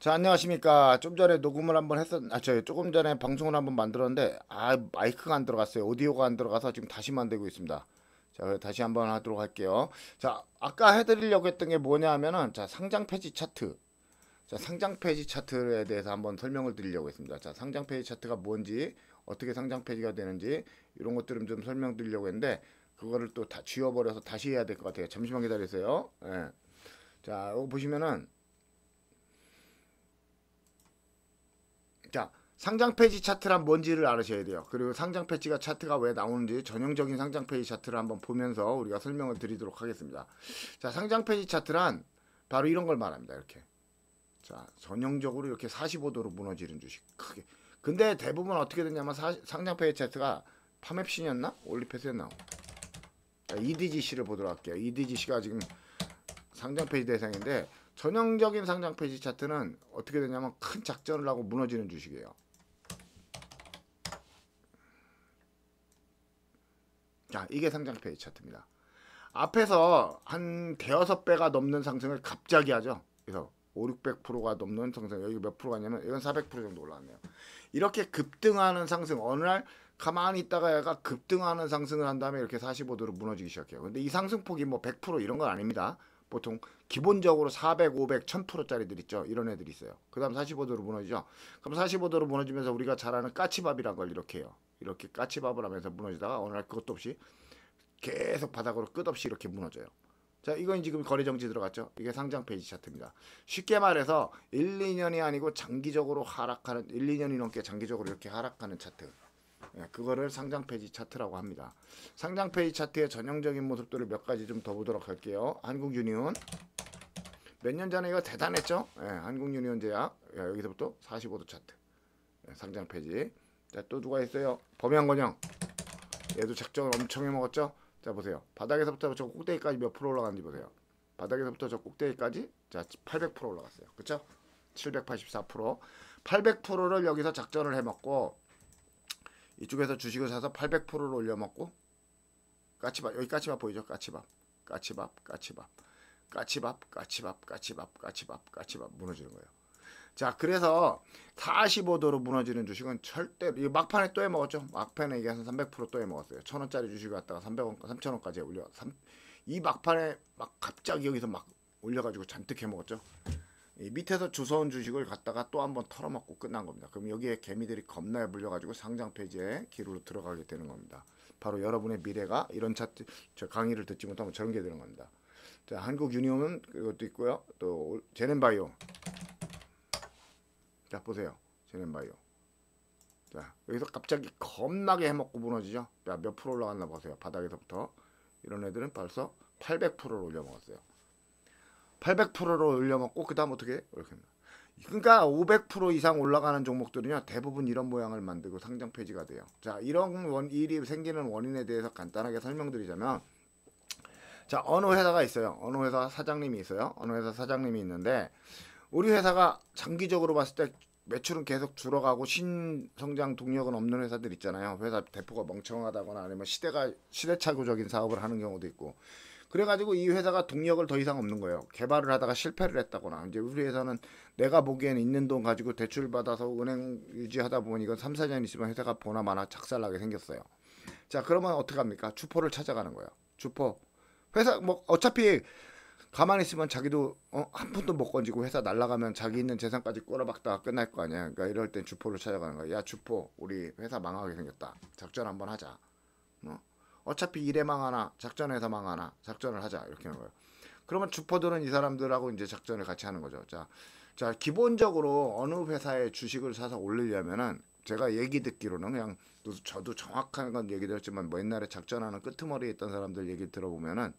자, 안녕하십니까. 좀 전에 녹음을 한번 조금 전에 방송을 한번 만들었는데, 마이크가 안 들어갔어요. 오디오가 안 들어가서 지금 다시 만들고 있습니다. 자, 그래서 다시 한번 하도록 할게요. 자, 아까 해드리려고 했던 게 뭐냐 하면은, 자, 상장 페이지 차트. 자, 상장 페이지 차트에 대해서 한번 설명을 드리려고 했습니다. 자, 상장 페이지 차트가 뭔지, 어떻게 상장 페이지가 되는지, 이런 것들을 좀 설명드리려고 했는데, 그거를 또 다 지워버려서 다시 해야 될 것 같아요. 잠시만 기다리세요. 예. 자, 여기 보시면은, 자, 상장 페이지 차트란 뭔지를 알으셔야 돼요. 그리고 상장 페이지가 차트가 왜 나오는지 전형적인 상장 페이지 차트를 한번 보면서 우리가 설명을 드리도록 하겠습니다. 자, 상장 페이지 차트란 바로 이런 걸 말합니다. 이렇게. 자, 전형적으로 이렇게 45도로 무너지는 주식. 크게. 근데 대부분 어떻게 되냐면 상장 페이지 차트가 파맵신이었나? 올리패스였나? 자, EDGC를 보도록 할게요. EDGC가 지금 상장 페이지 대상인데 전형적인 상장 페이지 차트는 어떻게 되냐면 큰 작전을 하고 무너지는 주식이에요. 자, 이게 상장 페이지 차트입니다. 앞에서 한 대여섯 배가 넘는 상승을 갑자기 하죠. 그래서 5, 600%가 넘는 상승, 여기 몇 프로가 냐면 이건 400% 정도 올라왔네요. 이렇게 급등하는 상승, 어느 날 가만히 있다가 얘가 급등하는 상승을 한 다음에 이렇게 45도로 무너지기 시작해요. 근데 이 상승폭이 뭐 100% 이런 건 아닙니다. 보통 기본적으로 400, 500, 1000%짜리들 있죠. 이런 애들이 있어요. 그 다음 45도로 무너지죠. 그럼 45도로 무너지면서 우리가 잘 아는 까치밥이란 걸 이렇게 해요. 이렇게 까치밥을 하면서 무너지다가 어느 날 그것도 없이 계속 바닥으로 끝없이 이렇게 무너져요. 자, 이건 지금 거래 정지 들어갔죠. 이게 상장 페이지 차트입니다. 쉽게 말해서 1, 2년이 아니고 장기적으로 하락하는 1, 2년이 넘게 장기적으로 이렇게 하락하는 차트. 예, 그거를 상장 페이지 차트라고 합니다. 상장 페이지 차트의 전형적인 모습들을 몇 가지 좀 더 보도록 할게요. 한국유니온 몇 년 전에 이거 대단했죠. 예, 한국유니온제약 여기서부터 45도 차트. 예, 상장 페이지. 자, 또 누가 있어요? 범양건영. 얘도 작정을 엄청 해먹었죠. 자, 보세요. 바닥에서부터 저 꼭대기까지 몇 프로 올라갔는지 보세요. 바닥에서부터 저 꼭대기까지 자 800% 올라갔어요. 그쵸? 784%. 800%를 여기서 작전을 해먹고 이쪽에서 주식을 사서 800%를 올려먹고 까치밥, 여기 까치밥 보이죠? 까치밥 무너지는 거예요. 자, 그래서 45도로 무너지는 주식은 절대 이 막판에 또 해먹었죠. 막판에 이게 한 300%또 해먹었어요. 1000원짜리 주식을 갖다가 300원, 3000원까지 올려. 이 막판에 막 갑자기 여기서 막 올려가지고 잔뜩 해먹었죠. 이 밑에서 주워온 주식을 갖다가 또 한번 털어먹고 끝난 겁니다. 그럼 여기에 개미들이 겁나게 물려가지고 상장 페이지에 기로로 들어가게 되는 겁니다. 바로 여러분의 미래가 이런 차트, 저 강의를 듣지 못하면 저런 게 되는 겁니다. 자, 한국유니온은 그것도 있고요. 또 제넨바이오. 자, 보세요. 제넨바이오. 자, 여기서 갑자기 겁나게 해먹고 무너지죠. 자, 몇 프로 올라갔나 보세요. 바닥에서부터. 이런 애들은 벌써 800%를 올려먹었어요. 800%를 올려먹고 그 다음 어떻게? 이렇게 합니다. 그러니까 500% 이상 올라가는 종목들은요 대부분 이런 모양을 만들고 상장 폐지가 돼요. 자, 이런 일이 생기는 원인에 대해서 간단하게 설명드리자면, 자, 어느 회사가 있어요. 어느 회사 사장님이 있어요. 어느 회사 사장님이 있는데 우리 회사가 장기적으로 봤을 때 매출은 계속 줄어가고 신성장 동력은 없는 회사들 있잖아요. 회사 대표가 멍청하다거나 아니면 시대착오적인 사업을 하는 경우도 있고. 그래가지고 이 회사가 동력을 더 이상 없는 거예요. 개발을 하다가 실패를 했다거나. 이제 우리 회사는 내가 보기엔 있는 돈 가지고 대출 받아서 은행 유지하다 보니 이건 3, 4년 있으면 회사가 보나마나 작살나게 생겼어요. 자, 그러면 어떻게 합니까? 주포를 찾아가는 거예요. 주포. 회사 뭐 어차피 가만히 있으면 자기도 한 푼도 못 건지고 회사 날라가면 자기 있는 재산까지 꼬라박다가 끝날 거 아니야. 그러니까 이럴 땐 주포를 찾아가는 거야. 야, 주포, 우리 회사 망하게 생겼다. 작전 한번 하자. 어차피 일에 망하나 작전에서 망하나 작전을 하자, 이렇게 하는 거예요. 그러면 주포들은 이 사람들하고 이제 작전을 같이 하는 거죠. 자, 기본적으로 어느 회사의 주식을 사서 올리려면은 제가 얘기 듣기로는 그냥 저도 정확한 건 얘기 들었지만 뭐 옛날에 작전하는 끄트머리에 있던 사람들 얘기 들어보면은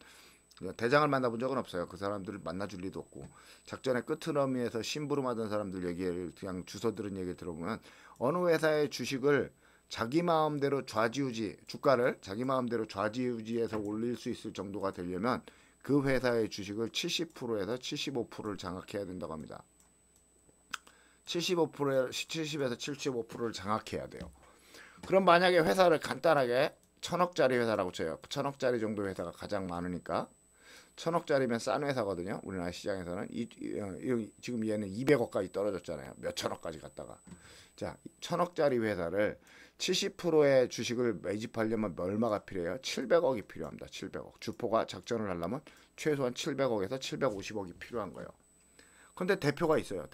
대장을 만나본 적은 없어요. 그 사람들을 만나줄 리도 없고, 작전의 끄트머리에서 심부름하던 사람들 얘기를 그냥 주워 들은 얘기 들어보면 어느 회사의 주식을 자기 마음대로 좌지우지, 주가를 자기 마음대로 좌지우지해서 올릴 수 있을 정도가 되려면 그 회사의 주식을 70%에서 75%를 장악해야 된다고 합니다. 70에서 75%를 장악해야 돼요. 그럼 만약에 회사를 간단하게 1000억짜리 회사라고 쳐요. 1000억짜리 정도 회사가 가장 많으니까 천억짜리면 싼 회사거든요. 우리나라 시장에서는 지금 얘는 200억까지 떨어졌잖아요. 몇 천억까지 갔다가. 자, 천억짜리 회사를 70%의 주식을 매집하려면 얼마가 필요해요? 700억이 필요합니다. 700억. 주포가 작전을 하려면 최소한 700억에서 750억이 필요한 거예요. 근데 대표가 있어요.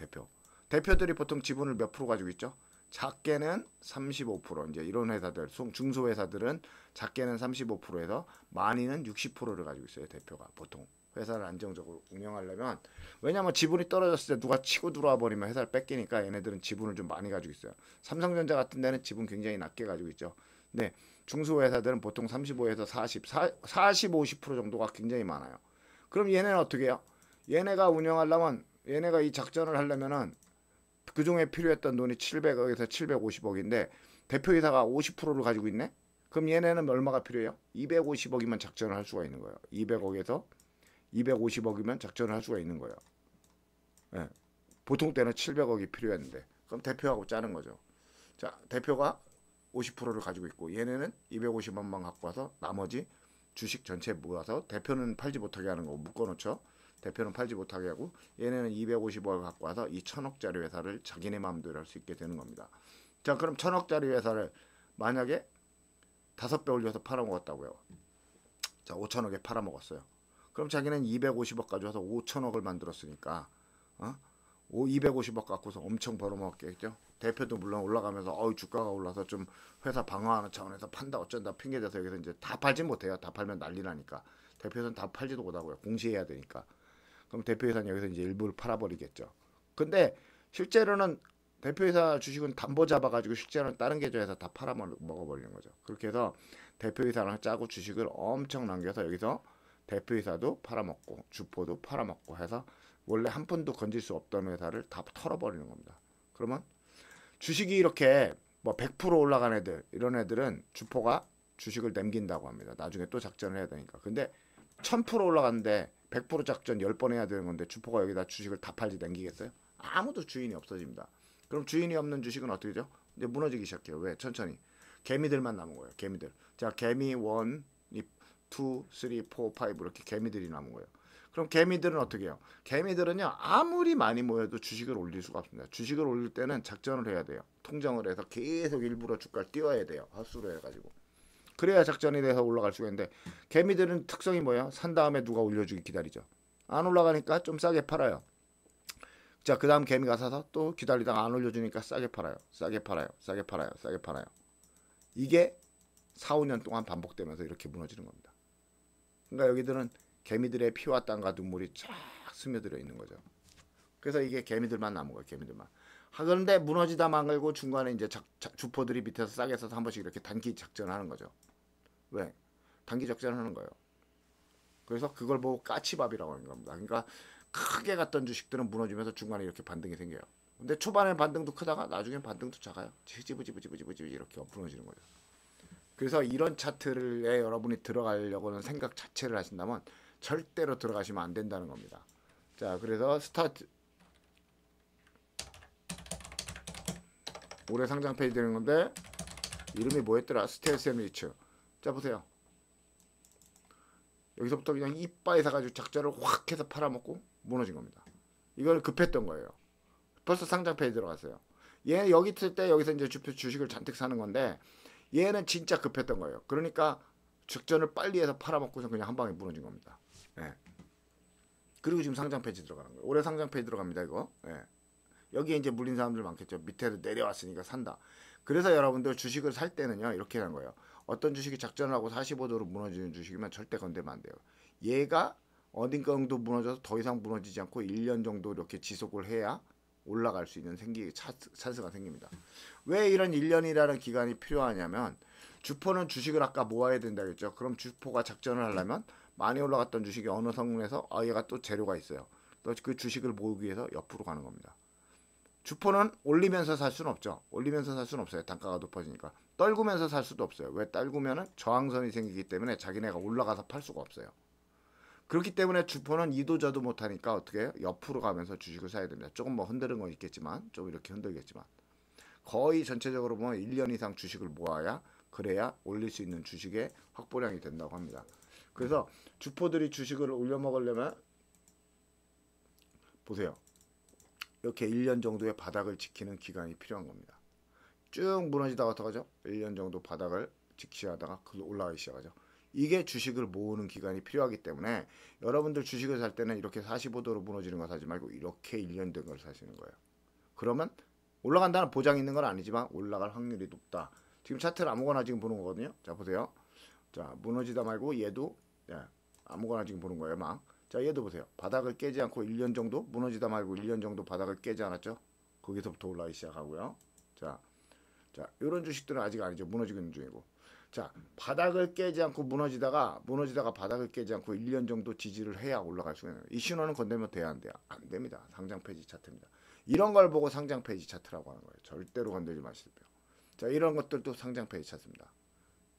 대표들이 보통 지분을 몇 프로 가지고 있죠? 작게는 35%. 이제 이런 회사들, 중소회사들은 작게는 35%에서 많이는 60%를 가지고 있어요. 대표가 보통. 회사를 안정적으로 운영하려면, 왜냐면 지분이 떨어졌을 때 누가 치고 들어와 버리면 회사를 뺏기니까 얘네들은 지분을 좀 많이 가지고 있어요. 삼성전자 같은 데는 지분 굉장히 낮게 가지고 있죠. 근데 중소회사들은 보통 35에서 40, 50% 정도가 굉장히 많아요. 그럼 얘네는 어떻게 해요? 얘네가 이 작전을 하려면은 그중에 필요했던 돈이 700억에서 750억인데 대표이사가 50%를 가지고 있네? 그럼 얘네는 얼마가 필요해요? 250억이면 작전을 할 수가 있는 거예요. 200억에서 250억이면 작전을 할 수가 있는 거예요. 네. 보통 때는 700억이 필요했는데 그럼 대표하고 짜는 거죠. 자, 대표가 50%를 가지고 있고 얘네는 250억만 갖고 와서 나머지 주식 전체 모아서 대표는 팔지 못하게 하는 거고 묶어놓죠. 대표는 팔지 못하게 하고 얘네는 250억을 갖고 와서 이 1000억짜리 회사를 자기네 마음대로 할 수 있게 되는 겁니다. 자, 그럼 1000억짜리 회사를 만약에 5배 올려서 팔아먹었다고요. 자, 5천억에 팔아먹었어요. 그럼 자기는 250억 가져와서 5천억을 만들었으니까 250억 갖고서 엄청 벌어먹었겠죠. 대표도 물론 올라가면서 주가가 올라서 좀 회사 방어하는 차원에서 판다 어쩐다 핑계대서 여기서 이제 다 팔진 못해요. 다 팔면 난리 나니까. 대표는 다 팔지도 못하고요. 공시해야 되니까. 그럼 대표회사는 여기서 이제 일부를 팔아버리겠죠. 근데 실제로는 대표회사 주식은 담보 잡아가지고 실제로는 다른 계좌에서 다 팔아먹어버리는 거죠. 그렇게 해서 대표회사랑 짜고 주식을 엄청 남겨서 여기서 대표이사도 팔아먹고 주포도 팔아먹고 해서 원래 한 푼도 건질 수 없던 회사를 다 털어버리는 겁니다. 그러면 주식이 이렇게 뭐 100% 올라간 애들 이런 애들은 주포가 주식을 남긴다고 합니다. 나중에 또 작전을 해야 되니까. 근데 1000% 올라갔는데 100% 작전 10번 해야 되는 건데 주포가 여기다 주식을 다 팔지 남기겠어요? 아무도 주인이 없어집니다. 그럼 주인이 없는 주식은 어떻게 되죠? 이제 무너지기 시작해요. 왜? 천천히. 개미들만 남은 거예요. 개미들. 자, 개미 1, 2, 3, 4, 5 이렇게 개미들이 남은 거예요. 그럼 개미들은 어떻게 해요? 개미들은요 아무리 많이 모여도 주식을 올릴 수가 없습니다. 주식을 올릴 때는 작전을 해야 돼요. 통정을 해서 계속 일부러 주가를 띄워야 돼요. 헛수로 해가지고. 그래야 작전이 돼서 올라갈 수가 있는데 개미들은 특성이 뭐예요? 산 다음에 누가 올려주기 기다리죠. 안 올라가니까 좀 싸게 팔아요. 자, 그 다음 개미가 사서 또 기다리다가 안 올려주니까 싸게 팔아요. 싸게 팔아요. 싸게 팔아요. 싸게 팔아요. 이게 4, 5년 동안 반복되면서 이렇게 무너지는 겁니다. 그러니까 여기들은 개미들의 피와 땀과 눈물이 쫙 스며들어 있는 거죠. 그래서 이게 개미들만 남은 거예요. 개미들만. 그런데 무너지다 말고 중간에 이제 주포들이 밑에서 싸게 사서 한 번씩 이렇게 단기 작전하는 거죠. 왜? 단기 작전하는 거예요. 그래서 그걸 보고 까치밥이라고 하는 겁니다. 그러니까 크게 갔던 주식들은 무너지면서 중간에 이렇게 반등이 생겨요. 근데 초반에 반등도 크다가 나중에 반등도 작아요. 지지부지부지부지 이렇게 무너지는 거죠. 그래서 이런 차트에 여러분이 들어가려고는 생각 자체를 하신다면 절대로 들어가시면 안 된다는 겁니다. 자, 그래서 스타트 올해 상장 페이지 되는 건데 이름이 뭐였더라? 스텔스앤리츠. 자, 보세요. 여기서부터 그냥 이빠이 사가지고 작자를 확 해서 팔아먹고 무너진 겁니다. 이걸 급했던 거예요. 벌써 상장 페이지 들어갔어요. 얘 여기 있을 때 여기서 이제 주식을 잔뜩 사는 건데 얘는 진짜 급했던 거예요. 그러니까 작전을 빨리 해서 팔아먹고서 그냥 한 방에 무너진 겁니다. 네. 그리고 지금 상장 페이지 들어가는 거예요. 올해 상장 페이지 들어갑니다. 이거. 네. 여기에 이제 물린 사람들 많겠죠. 밑에서 내려왔으니까 산다. 그래서 여러분들 주식을 살 때는요 이렇게 하는 거예요. 어떤 주식이 작전을 하고 45도로 무너지는 주식이면 절대 건들면 안 돼요. 얘가 어딘가 정도 무너져서 더 이상 무너지지 않고 1년 정도 이렇게 지속을 해야 올라갈 수 있는 찬스가 생깁니다. 왜 이런 1년이라는 기간이 필요하냐면 주포는 주식을 아까 모아야 된다 했죠. 그럼 주포가 작전을 하려면 많이 올라갔던 주식이 어느 성분에서 얘가 또 재료가 있어요. 또 그 주식을 모으기 위해서 옆으로 가는 겁니다. 주포는 올리면서 살 수는 없죠. 올리면서 살 수는 없어요. 단가가 높아지니까. 떨구면서 살 수도 없어요. 왜? 떨구면은 저항선이 생기기 때문에 자기네가 올라가서 팔 수가 없어요. 그렇기 때문에 주포는 이도저도 못하니까 어떻게 해요? 옆으로 가면서 주식을 사야 됩니다. 조금 뭐 흔드는 건 있겠지만 좀 이렇게 흔들겠지만 거의 전체적으로 보면 1년 이상 주식을 모아야 그래야 올릴 수 있는 주식의 확보량이 된다고 합니다. 그래서 주포들이 주식을 올려 먹으려면 보세요. 이렇게 1년 정도의 바닥을 지키는 기간이 필요한 겁니다. 쭉 무너지다가 어떡하죠? 1년 정도 바닥을 지키다가 올라가기 시작하죠. 이게 주식을 모으는 기간이 필요하기 때문에 여러분들 주식을 살 때는 이렇게 45도로 무너지는 거 사지 말고 이렇게 1년 된 걸 사시는 거예요. 그러면 올라간다는 보장이 있는 건 아니지만 올라갈 확률이 높다. 지금 차트를 아무거나 지금 보는 거거든요. 자 보세요. 자 무너지다 말고 얘도 아무거나 지금 보는 거예요. 자 얘도 보세요. 바닥을 깨지 않고 1년 정도 무너지다 말고 1년 정도 바닥을 깨지 않았죠. 거기서부터 올라가기 시작하고요. 자 이런 주식들은 아직 아니죠. 무너지고 있는 중이고. 자 바닥을 깨지 않고 무너지다가 바닥을 깨지 않고 1년 정도 지지를 해야 올라갈 수가 있는 거예요. 이 신호는 건들면 돼야 안 돼요? 안 됩니다. 상장 폐지 차트입니다. 이런 걸 보고 상장 폐지 차트라고 하는 거예요. 절대로 건들지 마시고요. 자 이런 것들도 상장 폐지 차트입니다.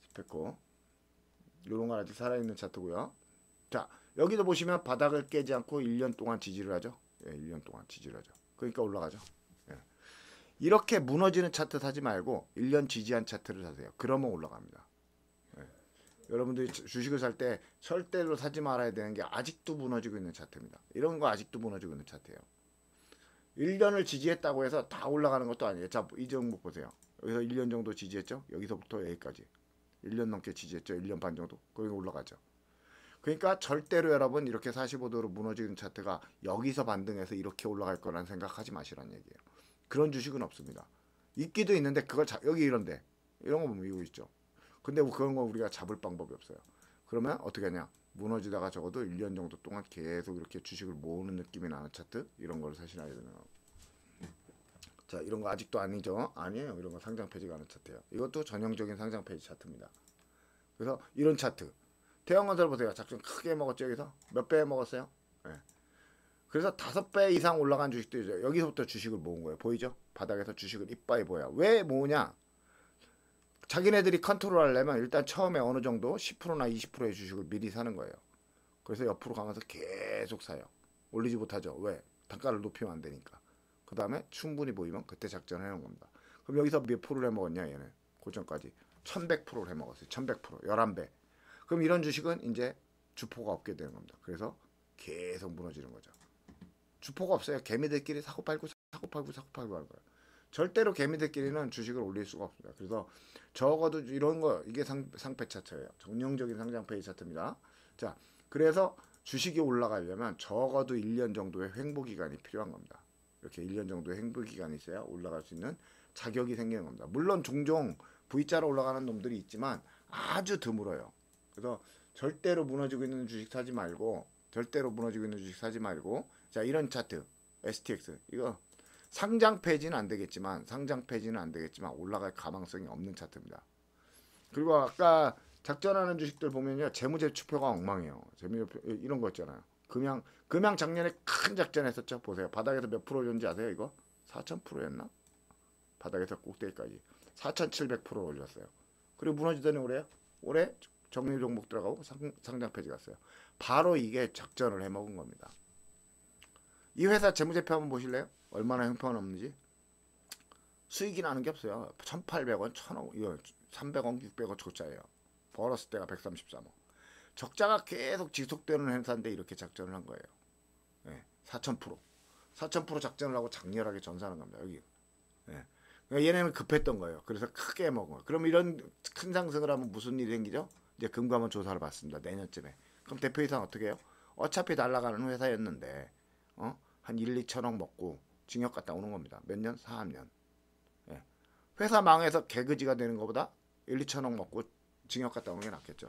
스페코 이런 건 아직 살아있는 차트고요. 자 여기도 보시면 바닥을 깨지 않고 1년 동안 지지를 하죠. 1년 동안 지지를 하죠. 그러니까 올라가죠. 이렇게 무너지는 차트 사지 말고 1년 지지한 차트를 사세요. 그러면 올라갑니다. 여러분들이 주식을 살 때 절대로 사지 말아야 되는 게 아직도 무너지고 있는 차트입니다. 이런 거 아직도 무너지고 있는 차트예요. 1년을 지지했다고 해서 다 올라가는 것도 아니에요. 자, 이 종목 보세요. 여기서 1년 정도 지지했죠? 여기서부터 여기까지. 1년 넘게 지지했죠? 1년 반 정도? 거기 올라가죠. 그러니까 절대로 여러분 이렇게 45도로 무너지는 차트가 여기서 반등해서 이렇게 올라갈 거라는 생각하지 마시라는 얘기예요. 그런 주식은 없습니다. 있기도 있는데 그걸 여기 이런데 이런 거 보면 이거 있죠. 근데 그런 거 우리가 잡을 방법이 없어요. 그러면 어떻게 하냐? 무너지다가 적어도 1년 정도 동안 계속 이렇게 주식을 모으는 느낌이 나는 차트 이런 걸 사시나야 되는 거. 자 이런 거 아직도 아니죠? 아니에요. 이런 거 상장 폐지가 하는 차트예요. 이것도 전형적인 상장 폐지 차트입니다. 그래서 이런 차트 대형건설 보세요. 작전 크게 먹었죠. 여기서 몇 배 먹었어요? 그래서 5배 이상 올라간 주식도 있죠. 여기서부터 주식을 모은 거예요. 보이죠? 바닥에서 주식을 이빠이 모여. 왜 모으냐? 자기네들이 컨트롤 하려면 일단 처음에 어느 정도 10%나 20%의 주식을 미리 사는 거예요. 그래서 옆으로 가면서 계속 사요. 올리지 못하죠. 왜? 단가를 높이면 안 되니까. 그 다음에 충분히 보이면 그때 작전을 해놓은 겁니다. 그럼 여기서 몇 프로를 해먹었냐 얘는? 고점까지 1100%를 해먹었어요. 1100% 11배. 그럼 이런 주식은 이제 주포가 없게 되는 겁니다. 그래서 계속 무너지는 거죠. 주포가 없어요. 개미들끼리 사고 팔고 하는 거예요. 절대로 개미들끼리는 주식을 올릴 수가 없습니다. 그래서 적어도 이런 거 이게 상패 차트예요. 정형적인 상장 폐지 차트입니다. 자, 그래서 주식이 올라가려면 적어도 1년 정도의 횡보 기간이 필요한 겁니다. 이렇게 1년 정도의 횡보 기간이 있어야 올라갈 수 있는 자격이 생기는 겁니다. 물론 종종 V자로 올라가는 놈들이 있지만 아주 드물어요. 그래서 절대로 무너지고 있는 주식 사지 말고 자 이런 차트 STX 이거 상장 폐지는 안 되겠지만 올라갈 가망성이 없는 차트입니다. 그리고 아까 작전하는 주식들 보면요 재무제표가 엉망이에요. 재무제표 이런 거 있잖아요. 금양 작년에 큰 작전 했었죠. 보세요. 바닥에서 몇 프로였는지 아세요? 이거 4000%였나? 바닥에서 꼭대기까지 4700% 올렸어요. 그리고 무너지더니 올해 정리 종목 들어가고 상장 폐지 갔어요. 바로 이게 작전을 해먹은 겁니다. 이 회사 재무제표 한번 보실래요? 얼마나 형편없는지. 수익이 나는 게 없어요. 1800원, 1000원, 이거 300원, 600원 적자예요. 벌었을 때가 133원. 적자가 계속 지속되는 회사인데 이렇게 작전을 한 거예요. 4000% 작전을 하고 장렬하게 전사하는 겁니다. 여기. 그러니까 얘네는 급했던 거예요. 그래서 크게 먹은 거예요. 그럼 이런 큰 상승을 하면 무슨 일이 생기죠? 이제 금감원 조사를 받습니다. 내년쯤에. 그럼 대표이사는 어떻게 해요? 어차피 날아가는 회사였는데 한 1, 2천억 먹고 징역 갔다 오는 겁니다. 몇 년? 4년. 회사 망해서 개그지가 되는 것보다 1, 2천억 먹고 징역 갔다 오는 게 낫겠죠.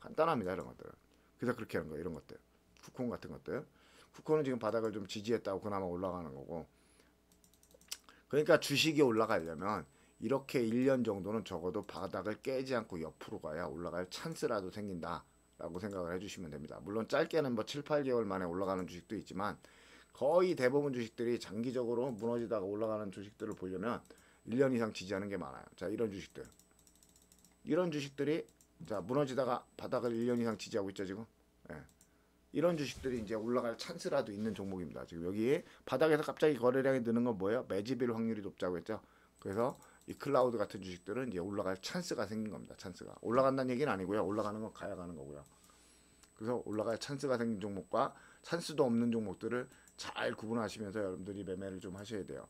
간단합니다. 이런 것들은. 그래서 그렇게 하는 거예요. 이런 것들. 쿠폰 같은 것들. 쿠폰은 지금 바닥을 좀 지지했다고 그나마 올라가는 거고. 그러니까 주식이 올라가려면 이렇게 1년 정도는 적어도 바닥을 깨지 않고 옆으로 가야 올라갈 찬스라도 생긴다라고 생각을 해주시면 됩니다. 물론 짧게는 뭐 7, 8개월 만에 올라가는 주식도 있지만 거의 대부분 주식들이 장기적으로 무너지다가 올라가는 주식들을 보려면 1년 이상 지지하는 게 많아요. 자, 이런 주식들이 자 무너지다가 바닥을 1년 이상 지지하고 있죠 지금. 이런 주식들이 이제 올라갈 찬스라도 있는 종목입니다. 지금 여기 바닥에서 갑자기 거래량이 느는 건 뭐예요? 매집일 확률이 높다고 했죠. 그래서 이 클라우드 같은 주식들은 이제 올라갈 찬스가 생긴 겁니다. 찬스가 올라간다는 얘기는 아니고요. 올라가는 건 가야 가는 거고요. 그래서 올라갈 찬스가 생긴 종목과 찬스도 없는 종목들을 잘 구분하시면서 여러분들이 매매를 좀 하셔야 돼요.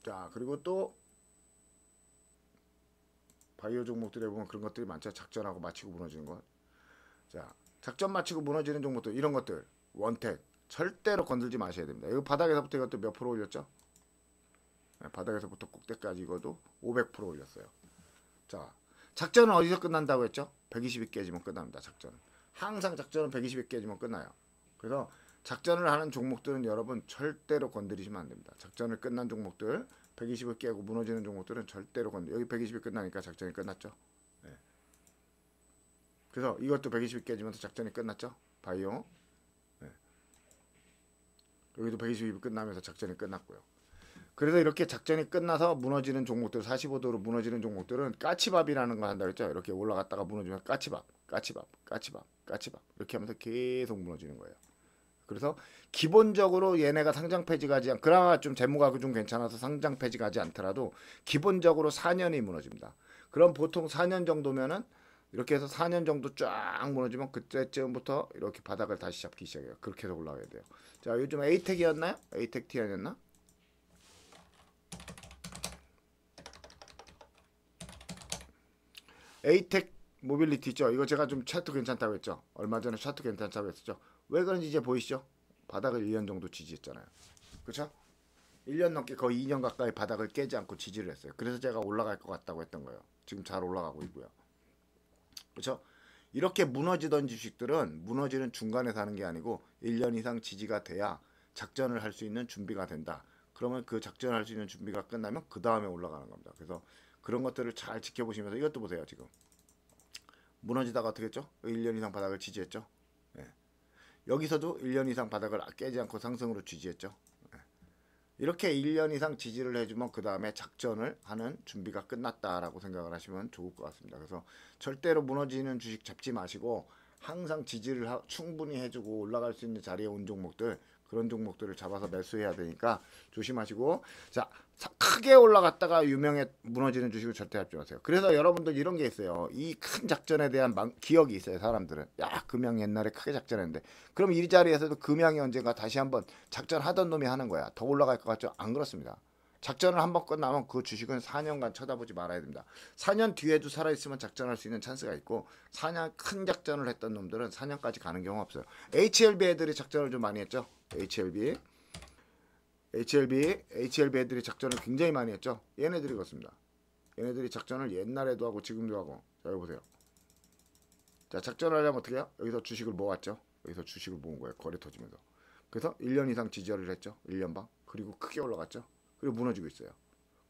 자, 그리고 또 바이오 종목들에 보면 그런 것들이 많죠. 작전하고 마치고 무너지는 것. 자, 작전 마치고 무너지는 종목들, 이런 것들 원택 절대로 건들지 마셔야 됩니다. 이거 바닥에서부터 이것도 몇 프로 올렸죠? 네, 바닥에서부터 꼭대까지 이것도 500% 올렸어요. 자, 작전은 어디서 끝난다고 했죠? 120이 깨지면 끝납니다. 작전은 항상 작전은 120이 깨지면 끝나요. 그래서 작전을 하는 종목들은 여러분 절대로 건드리시면 안 됩니다. 작전을 끝난 종목들 120을 깨고 무너지는 종목들은 절대로 여기 120이 끝나니까 작전이 끝났죠. 네. 그래서 이것도 120이 깨지면서 작전이 끝났죠. 바이오. 네. 여기도 120이 끝나면서 작전이 끝났고요. 그래서 이렇게 작전이 끝나서 무너지는 종목들, 45도로 무너지는 종목들은 까치밥이라는 거 한다고 했죠. 이렇게 올라갔다가 무너지면 까치밥, 까치밥, 까치밥, 까치밥 이렇게 하면서 계속 무너지는 거예요. 그래서 기본적으로 얘네가 상장 폐지가지 그나마 좀 재무가 좀 괜찮아서 상장 폐지가지 않더라도 기본적으로 4년이 무너집니다. 그럼 보통 4년 정도면은 이렇게 해서 4년 정도 쫙 무너지면 그때쯤부터 이렇게 바닥을 다시 잡기 시작해요. 그렇게 해서 올라가야 돼요. 자, 요즘 에이텍이었나요? 에이텍 티안이었나? 에이텍 모빌리티 있죠. 이거 제가 좀 차트 괜찮다고 했죠. 얼마 전에 차트 괜찮다고 했었죠. 왜 그런지 이제 보이시죠? 바닥을 1년 정도 지지했잖아요. 그렇죠? 1년 넘게 거의 2년 가까이 바닥을 깨지 않고 지지를 했어요. 그래서 제가 올라갈 것 같다고 했던 거예요. 지금 잘 올라가고 있고요. 그렇죠? 이렇게 무너지던 주식들은 무너지는 중간에 사는 게 아니고 1년 이상 지지가 돼야 작전을 할 수 있는 준비가 된다. 그러면 그 작전을 할 수 있는 준비가 끝나면 그 다음에 올라가는 겁니다. 그래서 그런 것들을 잘 지켜보시면서 이것도 보세요. 지금 무너지다가 어떻게 했죠? 1년 이상 바닥을 지지했죠. 예. 여기서도 1년 이상 바닥을 깨지 않고 상승으로 지지했죠. 예. 이렇게 1년 이상 지지를 해주면 그 다음에 작전을 하는 준비가 끝났다라고 생각을 하시면 좋을 것 같습니다. 그래서 절대로 무너지는 주식 잡지 마시고 항상 지지를 충분히 해주고 올라갈 수 있는 자리에 온 종목들, 그런 종목들을 잡아서 매수해야 되니까 조심하시고, 자, 크게 올라갔다가 무너지는 주식을 절대 잡지 마세요. 그래서 여러분들 이런 게 있어요. 이 큰 작전에 대한 기억이 있어요. 사람들은. 야, 금양 옛날에 크게 작전했는데, 그럼 이 자리에서도 금양이 언젠가 다시 한번 작전하던 놈이 하는 거야. 더 올라갈 것 같죠? 안 그렇습니다. 작전을 한번 끝나면 그 주식은 4년간 쳐다보지 말아야 됩니다. 4년 뒤에도 살아있으면 작전할 수 있는 찬스가 있고, 4년 큰 작전을 했던 놈들은 4년까지 가는 경우가 없어요. HLB 애들이 작전을 좀 많이 했죠. HLB 애들이 작전을 굉장히 많이 했죠. 얘네들이 그렇습니다. 얘네들이 작전을 옛날에도 하고 지금도 하고. 자, 여기 보세요. 자, 작전을 하려면 어떻게 해요? 여기서 주식을 모았죠. 여기서 주식을 모은 거예요. 거래 터지면서. 그래서 1년 이상 지지를 했죠. 1년 반. 그리고 크게 올라갔죠. 그리고 무너지고 있어요.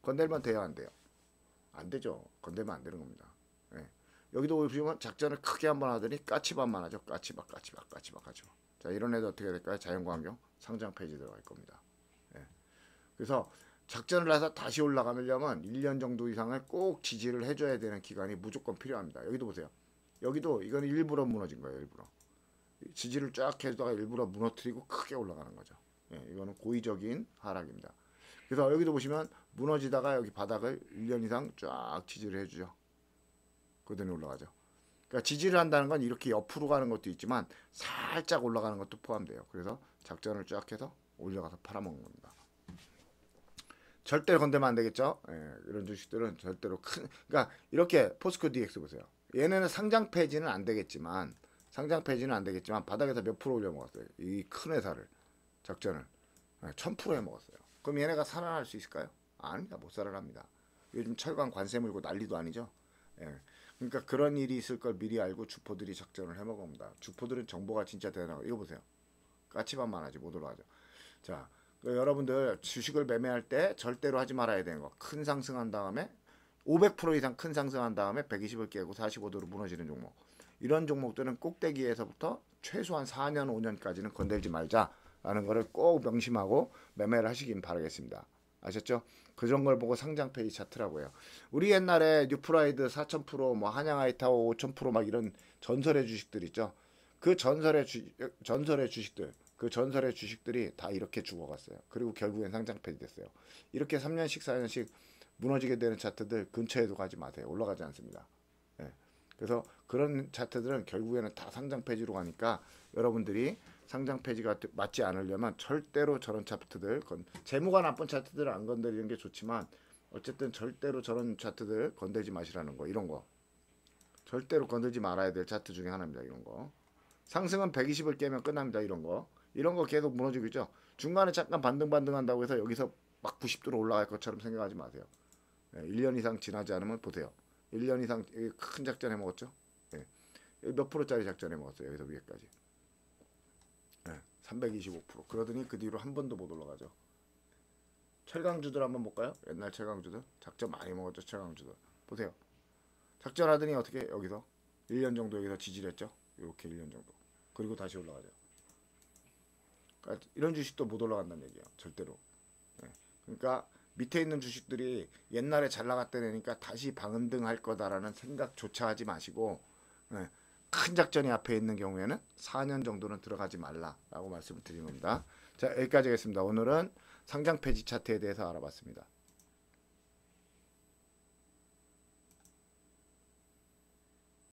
건들면 돼요, 안 돼요? 안 되죠. 건들면 안 되는 겁니다. 예. 여기도 보시면 작전을 크게 한번 하더니 까치밥만 하죠. 까치밥. 자, 이런 애들 어떻게 될까요? 자연광경 상장 폐지 들어갈 겁니다. 예. 그래서 작전을 해서 다시 올라가려면 1년 정도 이상을 꼭 지지를 해줘야 되는 기간이 무조건 필요합니다. 여기도 보세요. 여기도 이건 일부러 무너진 거예요. 일부러. 지지를 쫙 해주다가 일부러 무너뜨리고 크게 올라가는 거죠. 예, 이거는 고의적인 하락입니다. 그래서 여기도 보시면 무너지다가 여기 바닥을 1년 이상 쫙 지지를 해주죠. 그러더니 올라가죠. 그러니까 지지를 한다는 건 이렇게 옆으로 가는 것도 있지만 살짝 올라가는 것도 포함돼요. 그래서 작전을 쫙 해서 올려가서 팔아먹는 겁니다. 절대로 건들면 안 되겠죠. 예, 이런 주식들은 절대로 그러니까 이렇게 포스코 DX 보세요. 얘네는 상장 폐지는 안 되겠지만 바닥에서 몇 프로 올려 먹었어요. 이 큰 회사를 작전을 1000% 해 먹었어요. 그럼 얘네가 살아날 수 있을까요? 아닙니다. 못 살아납니다. 요즘 철강 관세 물고 난리도 아니죠. 예. 그러니까 그런 일이 있을 걸 미리 알고 주포들이 작전을 해 먹습니다. 주포들은 정보가 진짜 대단하고 이거 보세요. 까치밥만 하지 못 올라가죠. 자, 여러분들 주식을 매매할 때 절대로 하지 말아야 되는 거. 큰 상승한 다음에 500% 이상 큰 상승한 다음에 120을 깨고 45도로 무너지는 종목. 이런 종목들은 꼭대기에서부터 최소한 4년 5년까지는 건들지 말자라는 거를 꼭 명심하고 매매를 하시긴 바라겠습니다. 아셨죠? 그런 걸 보고 상장 폐지 차트라고요. 우리 옛날에 뉴프라이드 4000%, 뭐 한양아이타워 5000% 막 이런 전설의 주식들 있죠. 그 전설의 주식들이 다 이렇게 죽어갔어요. 그리고 결국엔 상장 폐지됐어요. 이렇게 3년씩 4년씩 무너지게 되는 차트들 근처에도 가지 마세요. 올라가지 않습니다. 예. 그래서 그런 차트들은 결국에는 다 상장 폐지로 가니까 여러분들이 상장 폐지가 맞지 않으려면 절대로 저런 차트들, 재무가 나쁜 차트들을 안 건드리는 게 좋지만 어쨌든 절대로 저런 차트들 건들지 마시라는 거. 이런 거 절대로 건들지 말아야 될 차트 중에 하나입니다. 이런 거. 상승은 120을 깨면 끝납니다. 이런 거. 이런 거 계속 무너지고 있죠. 중간에 잠깐 반등반등 한다고 해서 여기서 막 90도로 올라갈 것처럼 생각하지 마세요. 1년 이상 지나지 않으면 보세요. 1년 이상 큰 작전 해먹었죠. 몇 프로짜리 작전 해먹었어요. 여기서 위에까지. 325%. 그러더니 그 뒤로 한 번도 못 올라가죠. 최강주들 한번 볼까요? 옛날 최강주들. 작전 많이 먹었죠. 최강주들. 보세요. 작전하더니 어떻게 여기서 1년 정도 여기서 지지를 했죠. 이렇게 1년 정도. 그리고 다시 올라가죠. 그러니까 이런 주식도 못 올라간다는 얘기예요. 절대로. 그러니까 밑에 있는 주식들이 옛날에 잘 나갔던 애니까 다시 방은등할 거다라는 생각조차 하지 마시고 큰 작전이 앞에 있는 경우에는 4년 정도는 들어가지 말라라고 말씀을 드린 겁니다. 자, 여기까지 하겠습니다. 오늘은 상장 폐지 차트에 대해서 알아봤습니다.